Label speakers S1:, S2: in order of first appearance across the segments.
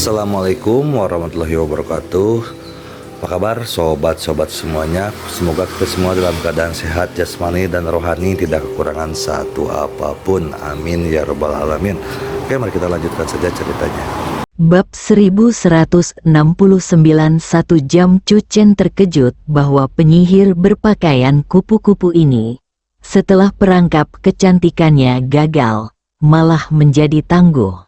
S1: Assalamualaikum warahmatullahi wabarakatuh. Apa kabar sobat-sobat semuanya? Semoga kita semua dalam keadaan sehat jasmani dan rohani, tidak kekurangan satu apapun. Amin ya rabbal alamin. Oke, mari kita lanjutkan saja ceritanya.
S2: Bab 1169. Satu jam. Cu Chen terkejut bahwa penyihir berpakaian kupu-kupu ini, setelah perangkap kecantikannya gagal, malah menjadi tangguh.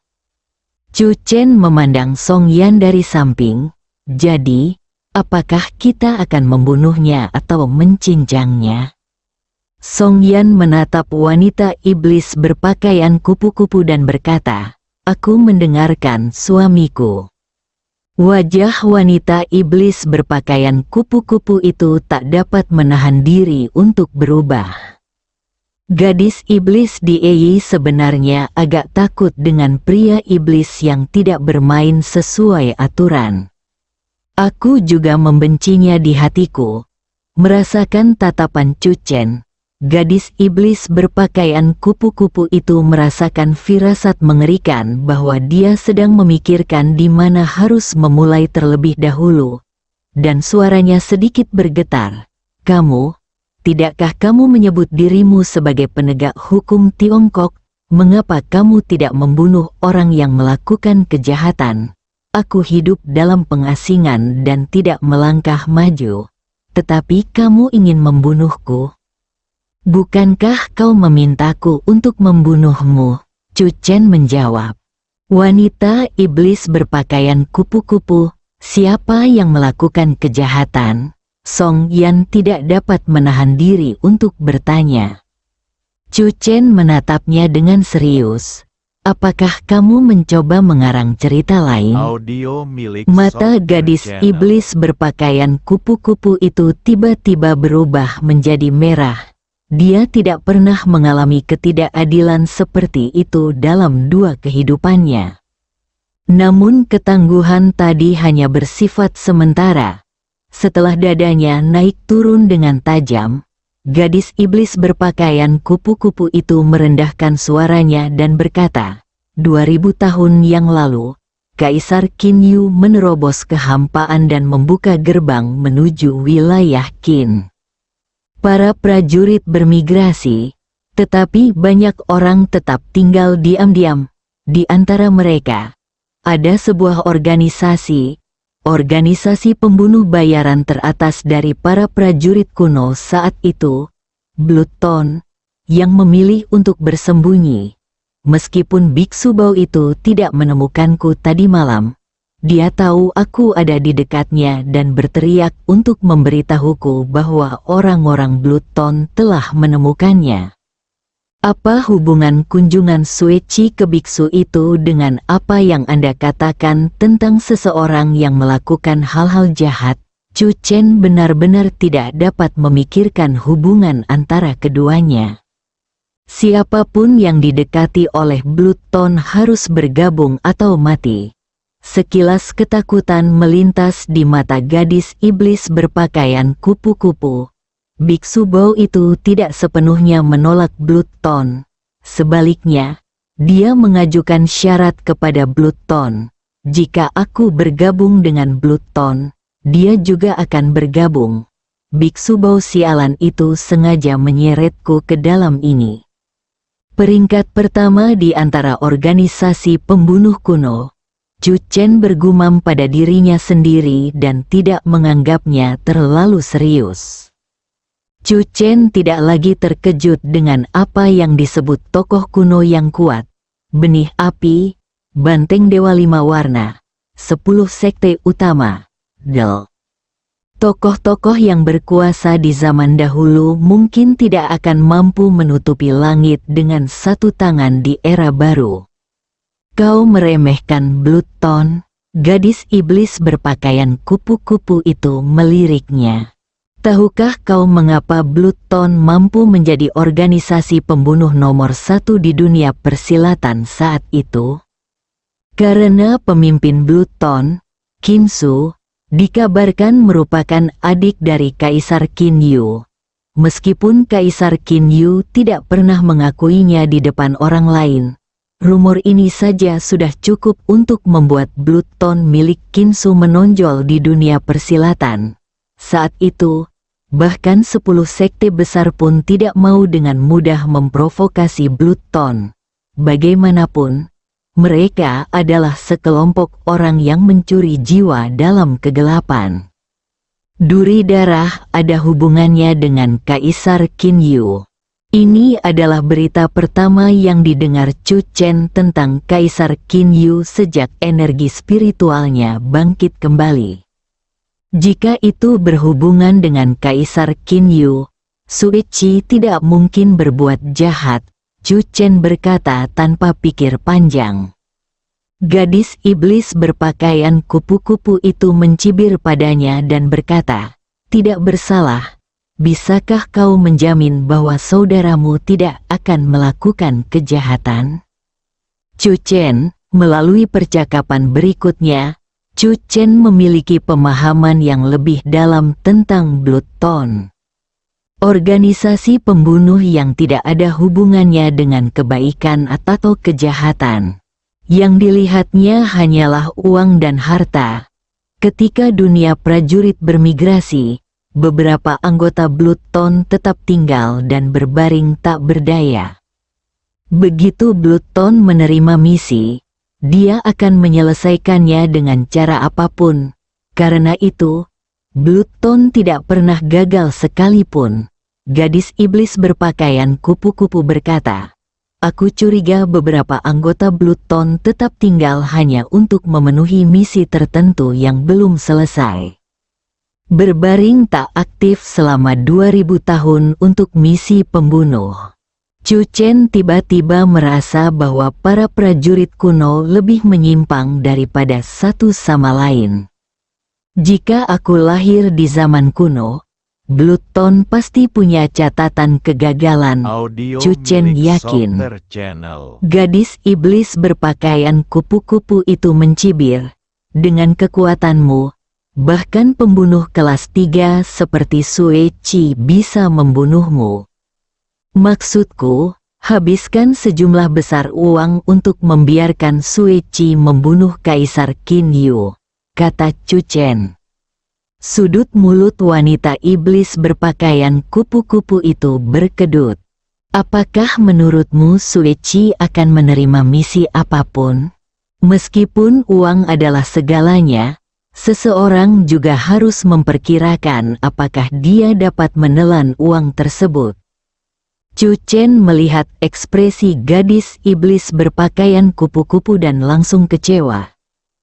S2: Cu Chen memandang Song Yan dari samping. Jadi, apakah kita akan membunuhnya atau mencincangnya? Song Yan menatap wanita iblis berpakaian kupu-kupu dan berkata, "Aku mendengarkan suamiku." Wajah wanita iblis berpakaian kupu-kupu itu tak dapat menahan diri untuk berubah. Gadis iblis di Ei sebenarnya agak takut dengan pria iblis yang tidak bermain sesuai aturan. Aku juga membencinya di hatiku. Merasakan tatapan Cu Chen, gadis iblis berpakaian kupu-kupu itu merasakan firasat mengerikan bahwa dia sedang memikirkan di mana harus memulai terlebih dahulu. Dan suaranya sedikit bergetar. Tidakkah kamu menyebut dirimu sebagai penegak hukum Tiongkok? Mengapa kamu tidak membunuh orang yang melakukan kejahatan? Aku hidup dalam pengasingan dan tidak melangkah maju. Tetapi kamu ingin membunuhku? Bukankah kau memintaku untuk membunuhmu? Cu Chen menjawab. Wanita iblis berpakaian kupu-kupu, siapa yang melakukan kejahatan? Song Yan tidak dapat menahan diri untuk bertanya. Cu Chen menatapnya dengan serius. Apakah kamu mencoba mengarang cerita lain?
S3: Audio milik
S2: Mata
S3: Soft
S2: gadis
S3: Channel.
S2: iblis berpakaian kupu-kupu itu tiba-tiba berubah menjadi merah. Dia tidak pernah mengalami ketidakadilan seperti itu dalam dua kehidupannya. Namun ketangguhan tadi hanya bersifat sementara. Setelah dadanya naik turun dengan tajam, gadis iblis berpakaian kupu-kupu itu merendahkan suaranya dan berkata, 2000 tahun yang lalu, Kaisar Qin Yu menerobos kehampaan dan membuka gerbang menuju wilayah Qin. Para prajurit bermigrasi, tetapi banyak orang tetap tinggal diam-diam. Di antara mereka, ada sebuah organisasi pembunuh bayaran teratas dari para prajurit kuno saat itu, Blood Tone, yang memilih untuk bersembunyi. Meskipun biksu bau itu tidak menemukanku tadi malam, dia tahu aku ada di dekatnya dan berteriak untuk memberitahuku bahwa orang-orang Blood Tone telah menemukannya. Apa hubungan kunjungan Sueci ke biksu itu dengan apa yang Anda katakan tentang seseorang yang melakukan hal-hal jahat? Cu Chen benar-benar tidak dapat memikirkan hubungan antara keduanya. Siapapun yang didekati oleh Blood Tone harus bergabung atau mati. Sekilas ketakutan melintas di mata gadis iblis berpakaian kupu-kupu. Biksu Bau itu tidak sepenuhnya menolak Blood Tone. Sebaliknya, dia mengajukan syarat kepada Blood Tone. Jika aku bergabung dengan Blood Tone, dia juga akan bergabung. Biksu Bau sialan itu sengaja menyeretku ke dalam ini. Peringkat pertama di antara organisasi pembunuh kuno. Cu Chen bergumam pada dirinya sendiri dan tidak menganggapnya terlalu serius. Cu Chen tidak lagi terkejut dengan apa yang disebut tokoh kuno yang kuat, benih api, banteng dewa 5 warna, 10 sekte utama, Del. Tokoh-tokoh yang berkuasa di zaman dahulu mungkin tidak akan mampu menutupi langit dengan satu tangan di era baru. Kau meremehkan Blood Tone? Gadis iblis berpakaian kupu-kupu itu meliriknya. Tahukah kau mengapa Blood Tone mampu menjadi organisasi pembunuh nomor 1 di dunia persilatan saat itu? Karena pemimpin Blood Tone, Qin Su, dikabarkan merupakan adik dari Kaisar Qin Yu. Meskipun Kaisar Qin Yu tidak pernah mengakuinya di depan orang lain, Rumor ini saja sudah cukup untuk membuat Bloodstone milik Kinsu menonjol di dunia persilatan. Saat itu, bahkan 10 sekte besar pun tidak mau dengan mudah memprovokasi Bloodstone. Bagaimanapun, mereka adalah sekelompok orang yang mencuri jiwa dalam kegelapan. Duri darah ada hubungannya dengan Kaisar Qinyu. Ini adalah berita pertama yang didengar Chu Chen tentang Kaisar Qinyu sejak energi spiritualnya bangkit kembali. Jika itu berhubungan dengan Kaisar Qinyu, Sui Qi tidak mungkin berbuat jahat, Chu Chen berkata tanpa pikir panjang. Gadis iblis berpakaian kupu-kupu itu mencibir padanya dan berkata, "Tidak bersalah. Bisakah kau menjamin bahwa saudaramu tidak akan melakukan kejahatan?" Chu Chen, melalui percakapan berikutnya, Chu Chen memiliki pemahaman yang lebih dalam tentang Bloodstone. Organisasi pembunuh yang tidak ada hubungannya dengan kebaikan atau kejahatan. Yang dilihatnya hanyalah uang dan harta. Ketika dunia prajurit bermigrasi, beberapa anggota Bloodstone tetap tinggal dan berbaring tak berdaya. Begitu Bloodstone menerima misi, dia akan menyelesaikannya dengan cara apapun. Karena itu, Bloodstone tidak pernah gagal sekalipun. Gadis iblis berpakaian kupu-kupu berkata, "Aku curiga beberapa anggota Bloodstone tetap tinggal hanya untuk memenuhi misi tertentu yang belum selesai. Berbaring tak aktif selama 2000 tahun untuk misi pembunuh." Chu Chen tiba-tiba merasa bahwa para prajurit kuno lebih menyimpang daripada satu sama lain. Jika aku lahir di zaman kuno, Bloodstone pasti punya catatan kegagalan. Chu Chen yakin. Gadis iblis berpakaian kupu-kupu itu mencibir. Dengan kekuatanmu, bahkan pembunuh kelas 3 seperti Sui Qi bisa membunuhmu. Maksudku, habiskan sejumlah besar uang untuk membiarkan Sui Qi membunuh Kaisar Qinyu, kata Chu Chen. Sudut mulut wanita iblis berpakaian kupu-kupu itu berkedut. Apakah menurutmu Sui Qi akan menerima misi apapun? Meskipun uang adalah segalanya, seseorang juga harus memperkirakan apakah dia dapat menelan uang tersebut. Chu Chen melihat ekspresi gadis iblis berpakaian kupu-kupu dan langsung kecewa.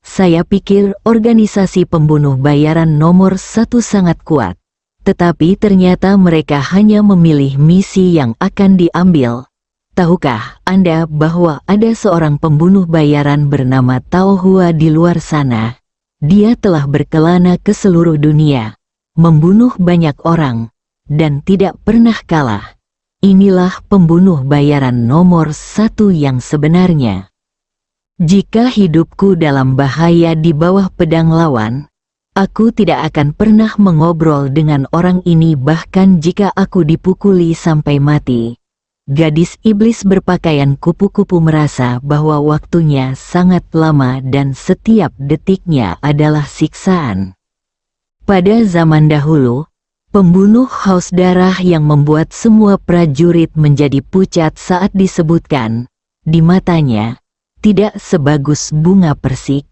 S2: Saya pikir organisasi pembunuh bayaran nomor 1 sangat kuat. Tetapi ternyata mereka hanya memilih misi yang akan diambil. Tahukah Anda bahwa ada seorang pembunuh bayaran bernama Tao Hua di luar sana? Dia telah berkelana ke seluruh dunia, membunuh banyak orang, dan tidak pernah kalah. Inilah pembunuh bayaran nomor 1 yang sebenarnya. Jika hidupku dalam bahaya di bawah pedang lawan, aku tidak akan pernah mengobrol dengan orang ini bahkan jika aku dipukuli sampai mati. Gadis iblis berpakaian kupu-kupu merasa bahwa waktunya sangat lama dan setiap detiknya adalah siksaan. Pada zaman dahulu, pembunuh haus darah yang membuat semua prajurit menjadi pucat saat disebutkan, di matanya, tidak sebagus bunga persik.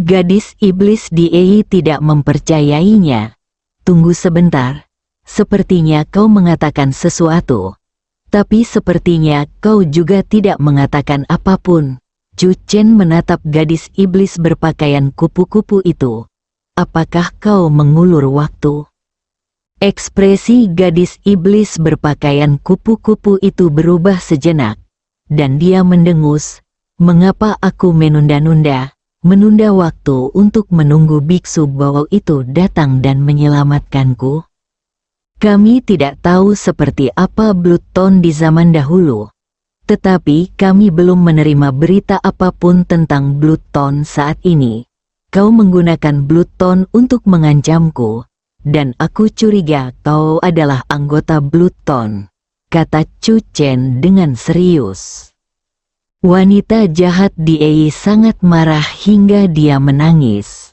S2: Gadis iblis di Ei tidak mempercayainya. Tunggu sebentar, sepertinya kau mengatakan sesuatu. Tapi sepertinya kau juga tidak mengatakan apapun. Chu Chen menatap gadis iblis berpakaian kupu-kupu itu. Apakah kau mengulur waktu? Ekspresi gadis iblis berpakaian kupu-kupu itu berubah sejenak, dan dia mendengus, "Mengapa aku menunda-nunda, menunda waktu untuk menunggu biksu bawau itu datang dan menyelamatkanku?" Kami tidak tahu seperti apa Bloodstone di zaman dahulu, tetapi kami belum menerima berita apapun tentang Bloodstone saat ini. Kau menggunakan Bloodstone untuk mengancamku, dan aku curiga kau adalah anggota Bloodstone, kata Chu Chen dengan serius. Wanita jahat di Ei sangat marah hingga dia menangis.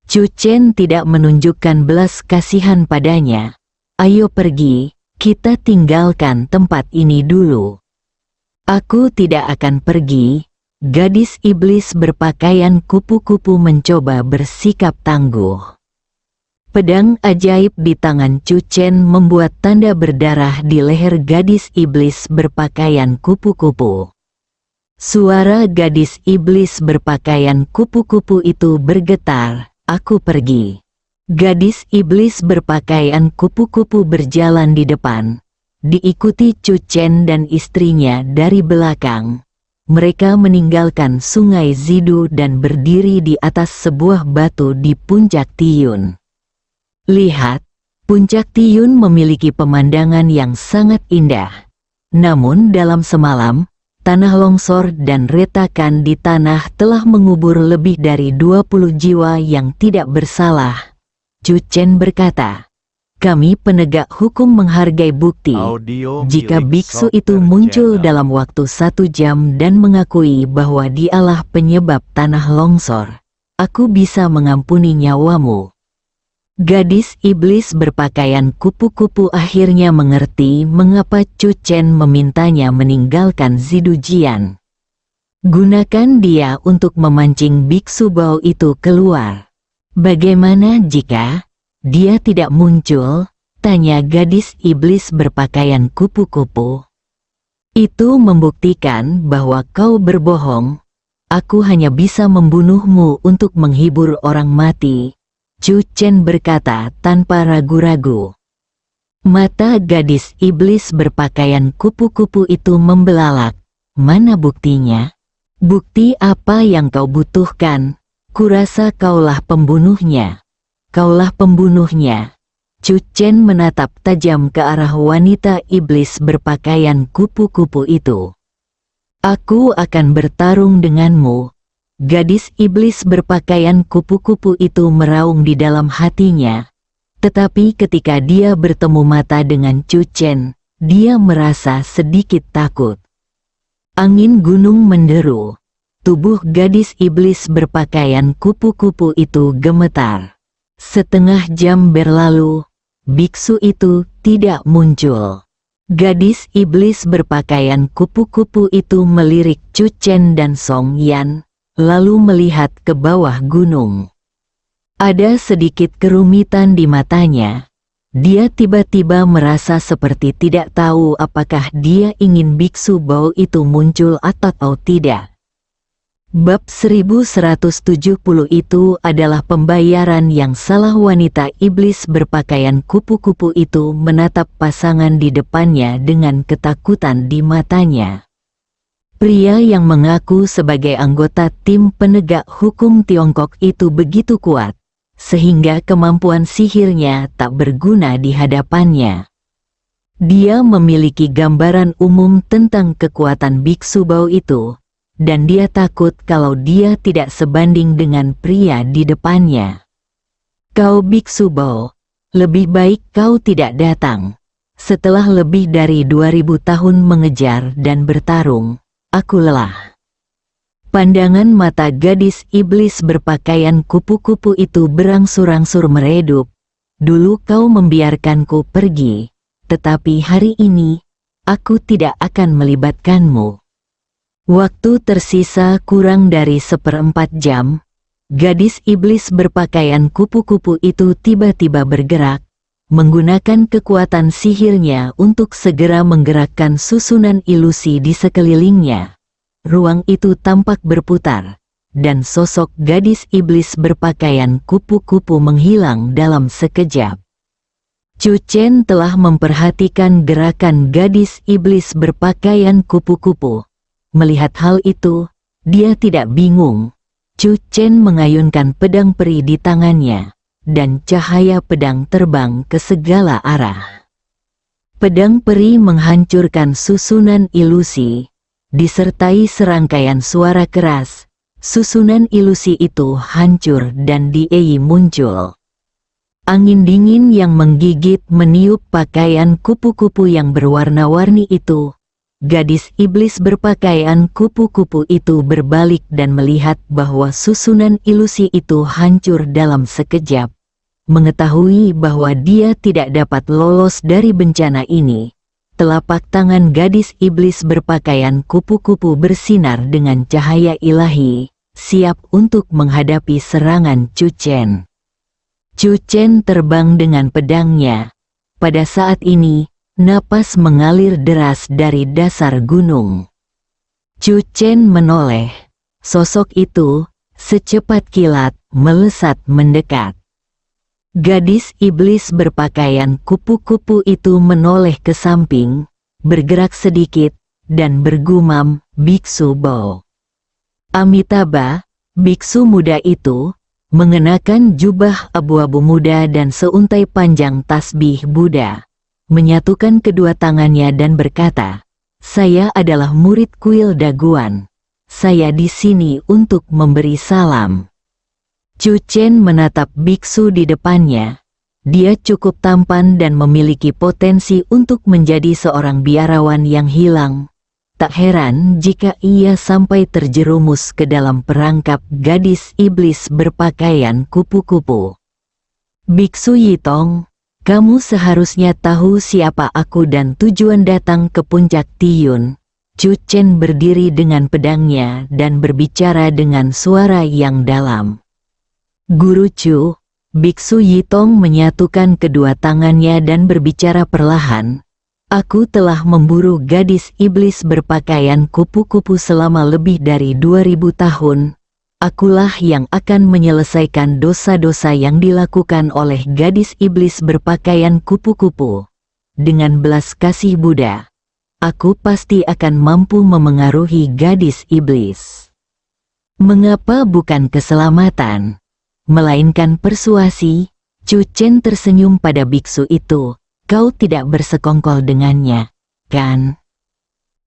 S2: Chu Chen tidak menunjukkan belas kasihan padanya. Ayo pergi, kita tinggalkan tempat ini dulu. Aku tidak akan pergi. Gadis iblis berpakaian kupu-kupu mencoba bersikap tangguh. Pedang ajaib di tangan Chu Chen membuat tanda berdarah di leher gadis iblis berpakaian kupu-kupu. Suara gadis iblis berpakaian kupu-kupu itu bergetar, "Aku pergi." Gadis iblis berpakaian kupu-kupu berjalan di depan, diikuti Chu Chen dan istrinya dari belakang. Mereka meninggalkan sungai Zidu dan berdiri di atas sebuah batu di puncak Tiyun. Lihat, puncak Tiyun memiliki pemandangan yang sangat indah. Namun dalam semalam, tanah longsor dan retakan di tanah telah mengubur lebih dari 20 jiwa yang tidak bersalah. Chu Chen berkata, "Kami penegak hukum menghargai bukti. Jika biksu itu muncul dalam waktu 1 jam dan mengakui bahwa dialah penyebab tanah longsor, aku bisa mengampuni nyawamu." Gadis iblis berpakaian kupu-kupu akhirnya mengerti mengapa Chu Chen memintanya meninggalkan Zidujian. Gunakan dia untuk memancing biksu bau itu keluar. Bagaimana jika dia tidak muncul? Tanya gadis iblis berpakaian kupu-kupu. Itu membuktikan bahwa kau berbohong. Aku hanya bisa membunuhmu untuk menghibur orang mati. Chu Chen berkata tanpa ragu-ragu. Mata gadis iblis berpakaian kupu-kupu itu membelalak. Mana buktinya? Bukti apa yang kau butuhkan? Kurasa kaulah pembunuhnya. Kaulah pembunuhnya. Chu Chen menatap tajam ke arah wanita iblis berpakaian kupu-kupu itu. Aku akan bertarung denganmu. Gadis iblis berpakaian kupu-kupu itu meraung di dalam hatinya. Tetapi ketika dia bertemu mata dengan Chu Chen, dia merasa sedikit takut. Angin gunung menderu. Tubuh gadis iblis berpakaian kupu-kupu itu gemetar. Setengah jam berlalu, biksu itu tidak muncul. Gadis iblis berpakaian kupu-kupu itu melirik Chu Chen dan Song Yan, lalu melihat ke bawah gunung. Ada sedikit kerumitan di matanya. Dia tiba-tiba merasa seperti tidak tahu apakah dia ingin biksu bau itu muncul atau tidak. Bab 1170 itu adalah pembayaran yang salah. Wanita iblis berpakaian kupu-kupu itu menatap pasangan di depannya dengan ketakutan di matanya. Pria yang mengaku sebagai anggota tim penegak hukum Tiongkok itu begitu kuat, sehingga kemampuan sihirnya tak berguna di hadapannya. Dia memiliki gambaran umum tentang kekuatan biksu bau itu, dan dia takut kalau dia tidak sebanding dengan pria di depannya. Kau biksu bau, lebih baik kau tidak datang. Setelah lebih dari 2000 tahun mengejar dan bertarung, aku lelah. Pandangan mata gadis iblis berpakaian kupu-kupu itu berangsur-angsur meredup. Dulu kau membiarkanku pergi, tetapi hari ini, aku tidak akan melibatkanmu. Waktu tersisa kurang dari 1/4 jam. Gadis iblis berpakaian kupu-kupu itu tiba-tiba bergerak, menggunakan kekuatan sihirnya untuk segera menggerakkan susunan ilusi di sekelilingnya. Ruang itu tampak berputar, dan sosok gadis iblis berpakaian kupu-kupu menghilang dalam sekejap. Chu Chen telah memperhatikan gerakan gadis iblis berpakaian kupu-kupu. Melihat hal itu, dia tidak bingung. Chu Chen mengayunkan pedang peri di tangannya, dan cahaya pedang terbang ke segala arah. Pedang peri menghancurkan susunan ilusi, disertai serangkaian suara keras. Susunan ilusi itu hancur dan di Ei muncul. Angin dingin yang menggigit meniup pakaian kupu-kupu yang berwarna-warni itu, gadis iblis berpakaian kupu-kupu itu berbalik dan melihat bahwa susunan ilusi itu hancur dalam sekejap. Mengetahui bahwa dia tidak dapat lolos dari bencana ini, telapak tangan gadis iblis berpakaian kupu-kupu bersinar dengan cahaya ilahi, siap untuk menghadapi serangan Chu Chen. Chu Chen terbang dengan pedangnya. Pada saat ini, napas mengalir deras dari dasar gunung. Chu Chen menoleh. Sosok itu, secepat kilat, melesat mendekat. Gadis iblis berpakaian kupu-kupu itu menoleh ke samping, bergerak sedikit, dan bergumam, "Biksu Bo." Amitabha, biksu muda itu, mengenakan jubah abu-abu muda dan seuntai panjang tasbih Buddha, menyatukan kedua tangannya dan berkata, "Saya adalah murid kuil Daguan. Saya di sini untuk memberi salam." Chu Chen menatap biksu di depannya. Dia cukup tampan dan memiliki potensi untuk menjadi seorang biarawan yang hilang. Tak heran jika ia sampai terjerumus ke dalam perangkap gadis iblis berpakaian kupu-kupu. "Biksu Yitong, kamu seharusnya tahu siapa aku dan tujuan datang ke puncak Tiyun." Chu Chen berdiri dengan pedangnya dan berbicara dengan suara yang dalam. "Guru Chu." Biksu Yitong menyatukan kedua tangannya dan berbicara perlahan. "Aku telah memburu gadis iblis berpakaian kupu-kupu selama lebih dari 2000 tahun. Akulah yang akan menyelesaikan dosa-dosa yang dilakukan oleh gadis iblis berpakaian kupu-kupu. Dengan belas kasih Buddha, aku pasti akan mampu memengaruhi gadis iblis. Mengapa bukan keselamatan, melainkan persuasi?" Chu Chen tersenyum pada biksu itu. "Kau tidak bersekongkol dengannya, kan?"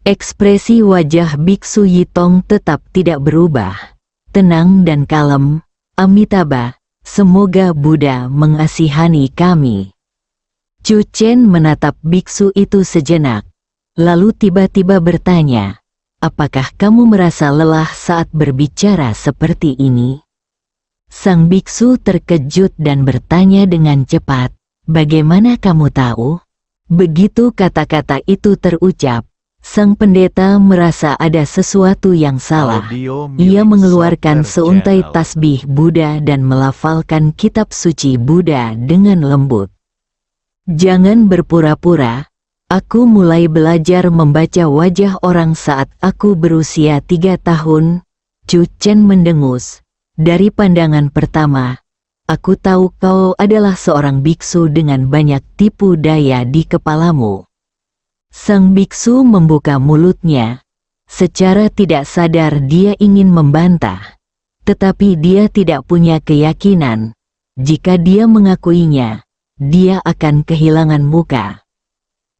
S2: Ekspresi wajah biksu Yitong tetap tidak berubah. Tenang dan kalem. "Amitabha, semoga Buddha mengasihani kami." Chu Chen menatap biksu itu sejenak, lalu tiba-tiba bertanya, "Apakah kamu merasa lelah saat berbicara seperti ini?" Sang biksu terkejut dan bertanya dengan cepat, "Bagaimana kamu tahu?" Begitu kata-kata itu terucap, sang pendeta merasa ada sesuatu yang salah. Ia mengeluarkan seuntai tasbih Buddha dan melafalkan kitab suci Buddha dengan lembut. "Jangan berpura-pura. Aku mulai belajar membaca wajah orang saat aku berusia 3 tahun. Chu Chen mendengus. "Dari pandangan pertama, aku tahu kau adalah seorang biksu dengan banyak tipu daya di kepalamu." Sang biksu membuka mulutnya. Secara tidak sadar dia ingin membantah. Tetapi dia tidak punya keyakinan. Jika dia mengakuinya, dia akan kehilangan muka.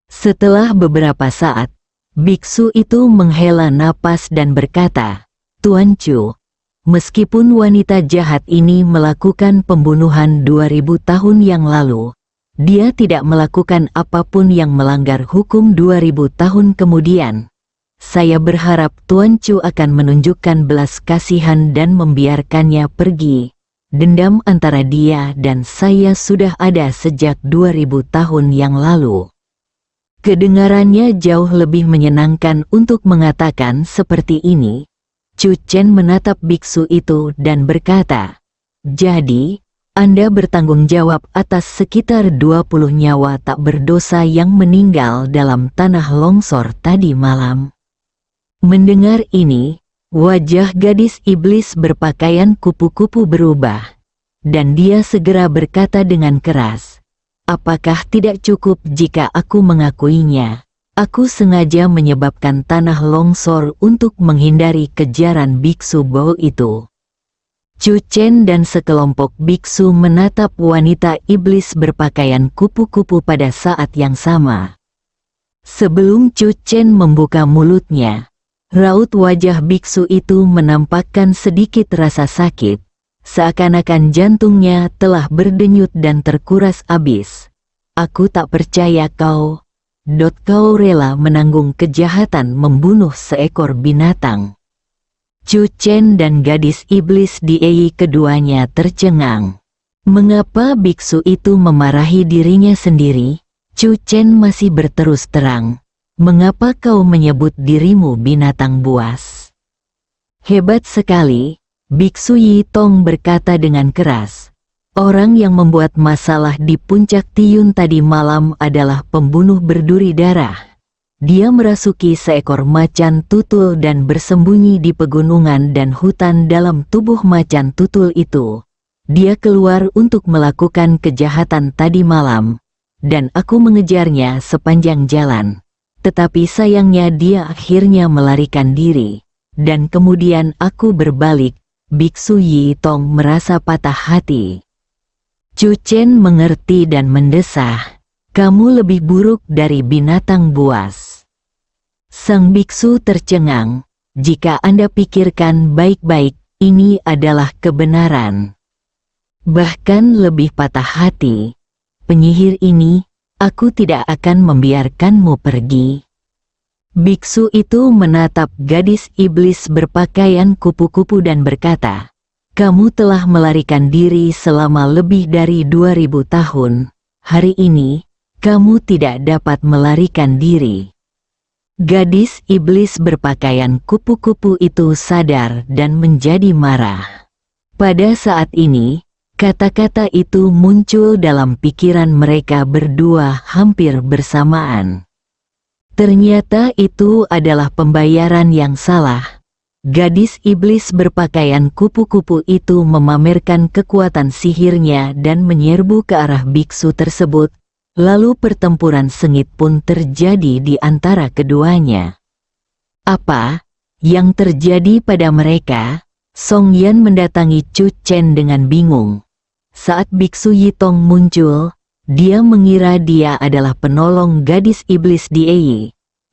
S2: Setelah beberapa saat, biksu itu menghela napas dan berkata, "Tuan Chu, meskipun wanita jahat ini melakukan pembunuhan 2000 tahun yang lalu, dia tidak melakukan apapun yang melanggar hukum 2000 tahun kemudian. Saya berharap Tuan Chu akan menunjukkan belas kasihan dan membiarkannya pergi. Dendam antara dia dan saya sudah ada sejak 2000 tahun yang lalu." Kedengarannya jauh lebih menyenangkan untuk mengatakan seperti ini. Chu Chen menatap biksu itu dan berkata, "Jadi, Anda bertanggung jawab atas sekitar 20 nyawa tak berdosa yang meninggal dalam tanah longsor tadi malam." Mendengar ini, wajah gadis iblis berpakaian kupu-kupu berubah, dan dia segera berkata dengan keras, "Apakah tidak cukup jika aku mengakuinya? Aku sengaja menyebabkan tanah longsor untuk menghindari kejaran biksu Bo itu." Chu Chen dan sekelompok biksu menatap wanita iblis berpakaian kupu-kupu pada saat yang sama. Sebelum Chu Chen membuka mulutnya, raut wajah biksu itu menampakkan sedikit rasa sakit, seakan-akan jantungnya telah berdenyut dan terkuras abis. "Aku tak percaya kau." Kau rela menanggung kejahatan membunuh seekor binatang. Chu Chen dan gadis iblis di Ei keduanya tercengang. Mengapa biksu itu memarahi dirinya sendiri? Chu Chen masih berterus terang. Mengapa kau menyebut dirimu binatang buas? Hebat sekali, Biksu Yi Tong berkata dengan keras. Orang yang membuat masalah di puncak Tiun tadi malam adalah pembunuh berduri darah. Dia merasuki seekor macan tutul dan bersembunyi di pegunungan dan hutan dalam tubuh macan tutul itu. Dia keluar untuk melakukan kejahatan tadi malam, dan aku mengejarnya sepanjang jalan. Tetapi sayangnya dia akhirnya melarikan diri, dan kemudian aku berbalik. Biksu Yi Tong merasa patah hati. Chu Chen mengerti dan mendesah. Kamu lebih buruk dari binatang buas. Sang biksu tercengang. Jika Anda pikirkan baik-baik, ini adalah kebenaran. Bahkan lebih patah hati. Penyihir ini, aku tidak akan membiarkanmu pergi. Biksu itu menatap gadis iblis berpakaian kupu-kupu dan berkata, kamu telah melarikan diri selama lebih dari 2000 tahun. Hari ini, kamu tidak dapat melarikan diri. Gadis iblis berpakaian kupu-kupu itu sadar dan menjadi marah. Pada saat ini, kata-kata itu muncul dalam pikiran mereka berdua hampir bersamaan. Ternyata itu adalah pembayaran yang salah. Gadis iblis berpakaian kupu-kupu itu memamerkan kekuatan sihirnya dan menyerbu ke arah biksu tersebut. Lalu pertempuran sengit pun terjadi di antara keduanya. Apa yang terjadi pada mereka? Song Yan mendatangi Chu Chen dengan bingung. Saat biksu Yi Tong muncul, dia mengira dia adalah penolong gadis iblis di Ei.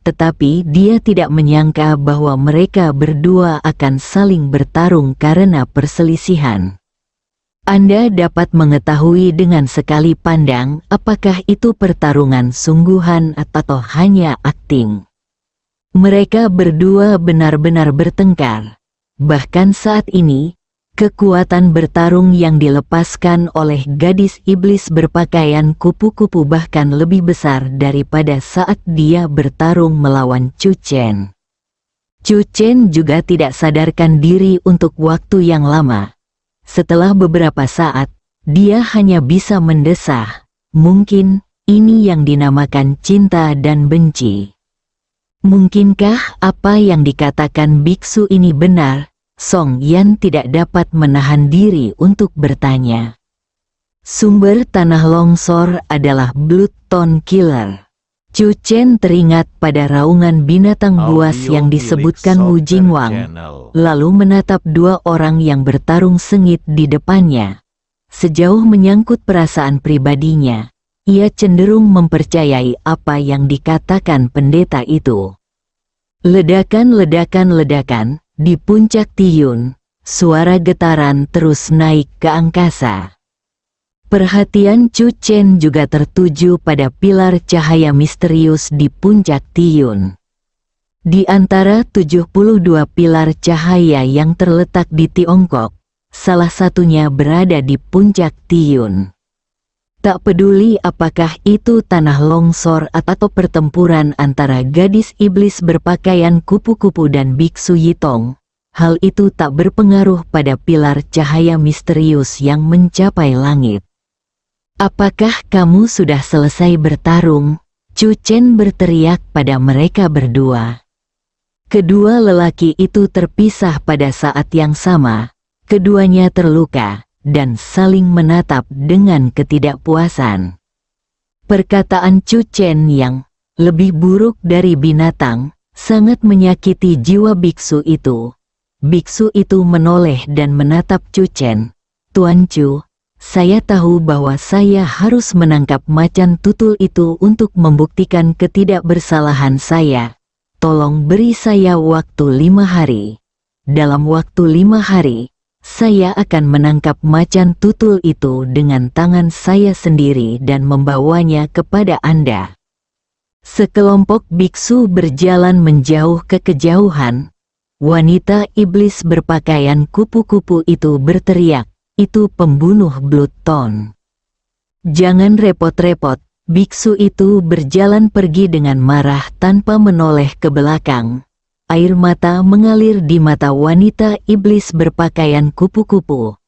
S2: Tetapi dia tidak menyangka bahwa mereka berdua akan saling bertarung karena perselisihan. Anda dapat mengetahui dengan sekali pandang apakah itu pertarungan sungguhan atau hanya akting. Mereka berdua benar-benar bertengkar. Bahkan saat ini, kekuatan bertarung yang dilepaskan oleh gadis iblis berpakaian kupu-kupu bahkan lebih besar daripada saat dia bertarung melawan Chu Chen. Chu Chen juga tidak sadarkan diri untuk waktu yang lama. Setelah beberapa saat, dia hanya bisa mendesah. Mungkin, ini yang dinamakan cinta dan benci. Mungkinkah apa yang dikatakan biksu ini benar? Song Yan tidak dapat menahan diri untuk bertanya. Sumber tanah longsor adalah Bloodstone Killer. Chu Chen teringat pada raungan binatang buas yang disebutkan Wu Jingwang, lalu menatap dua orang yang bertarung sengit di depannya. Sejauh menyangkut perasaan pribadinya, ia cenderung mempercayai apa yang dikatakan pendeta itu. Ledakan-ledakan di puncak Tiun, suara getaran terus naik ke angkasa. Perhatian Chu Chen juga tertuju pada pilar cahaya misterius di puncak Tiun. Di antara 72 pilar cahaya yang terletak di Tiongkok, salah satunya berada di puncak Tiun. Tak peduli apakah itu tanah longsor atau pertempuran antara gadis iblis berpakaian kupu-kupu dan biksu Yi Tong, hal itu tak berpengaruh pada pilar cahaya misterius yang mencapai langit. Apakah kamu sudah selesai bertarung? Chu Chen berteriak pada mereka berdua. Kedua lelaki itu terpisah pada saat yang sama. Keduanya terluka dan saling menatap dengan ketidakpuasan. Perkataan Chu Chen yang lebih buruk dari binatang sangat menyakiti jiwa biksu itu. Biksu itu menoleh dan menatap Chu Chen. Tuan Chu, saya tahu bahwa saya harus menangkap macan tutul itu untuk membuktikan ketidakbersalahan saya. Tolong beri saya waktu 5 hari. Dalam waktu 5 hari, saya akan menangkap macan tutul itu dengan tangan saya sendiri dan membawanya kepada Anda. Sekelompok biksu berjalan menjauh ke kejauhan. Wanita iblis berpakaian kupu-kupu itu berteriak, "Itu pembunuh Blood Tone." "Jangan repot-repot." Biksu itu berjalan pergi dengan marah tanpa menoleh ke belakang. Air mata mengalir di mata wanita iblis berpakaian kupu-kupu.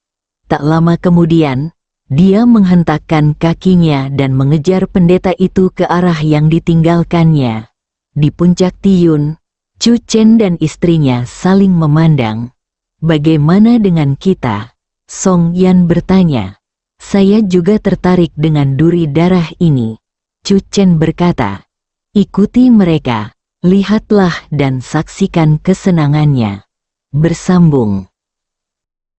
S2: Tak lama kemudian, dia menghentakkan kakinya dan mengejar pendeta itu ke arah yang ditinggalkannya. Di puncak Tiun, Chu Chen dan istrinya saling memandang. "Bagaimana dengan kita?" Song Yan bertanya. "Saya juga tertarik dengan duri darah ini," Chu Chen berkata. "Ikuti mereka, lihatlah dan saksikan kesenangannya." Bersambung.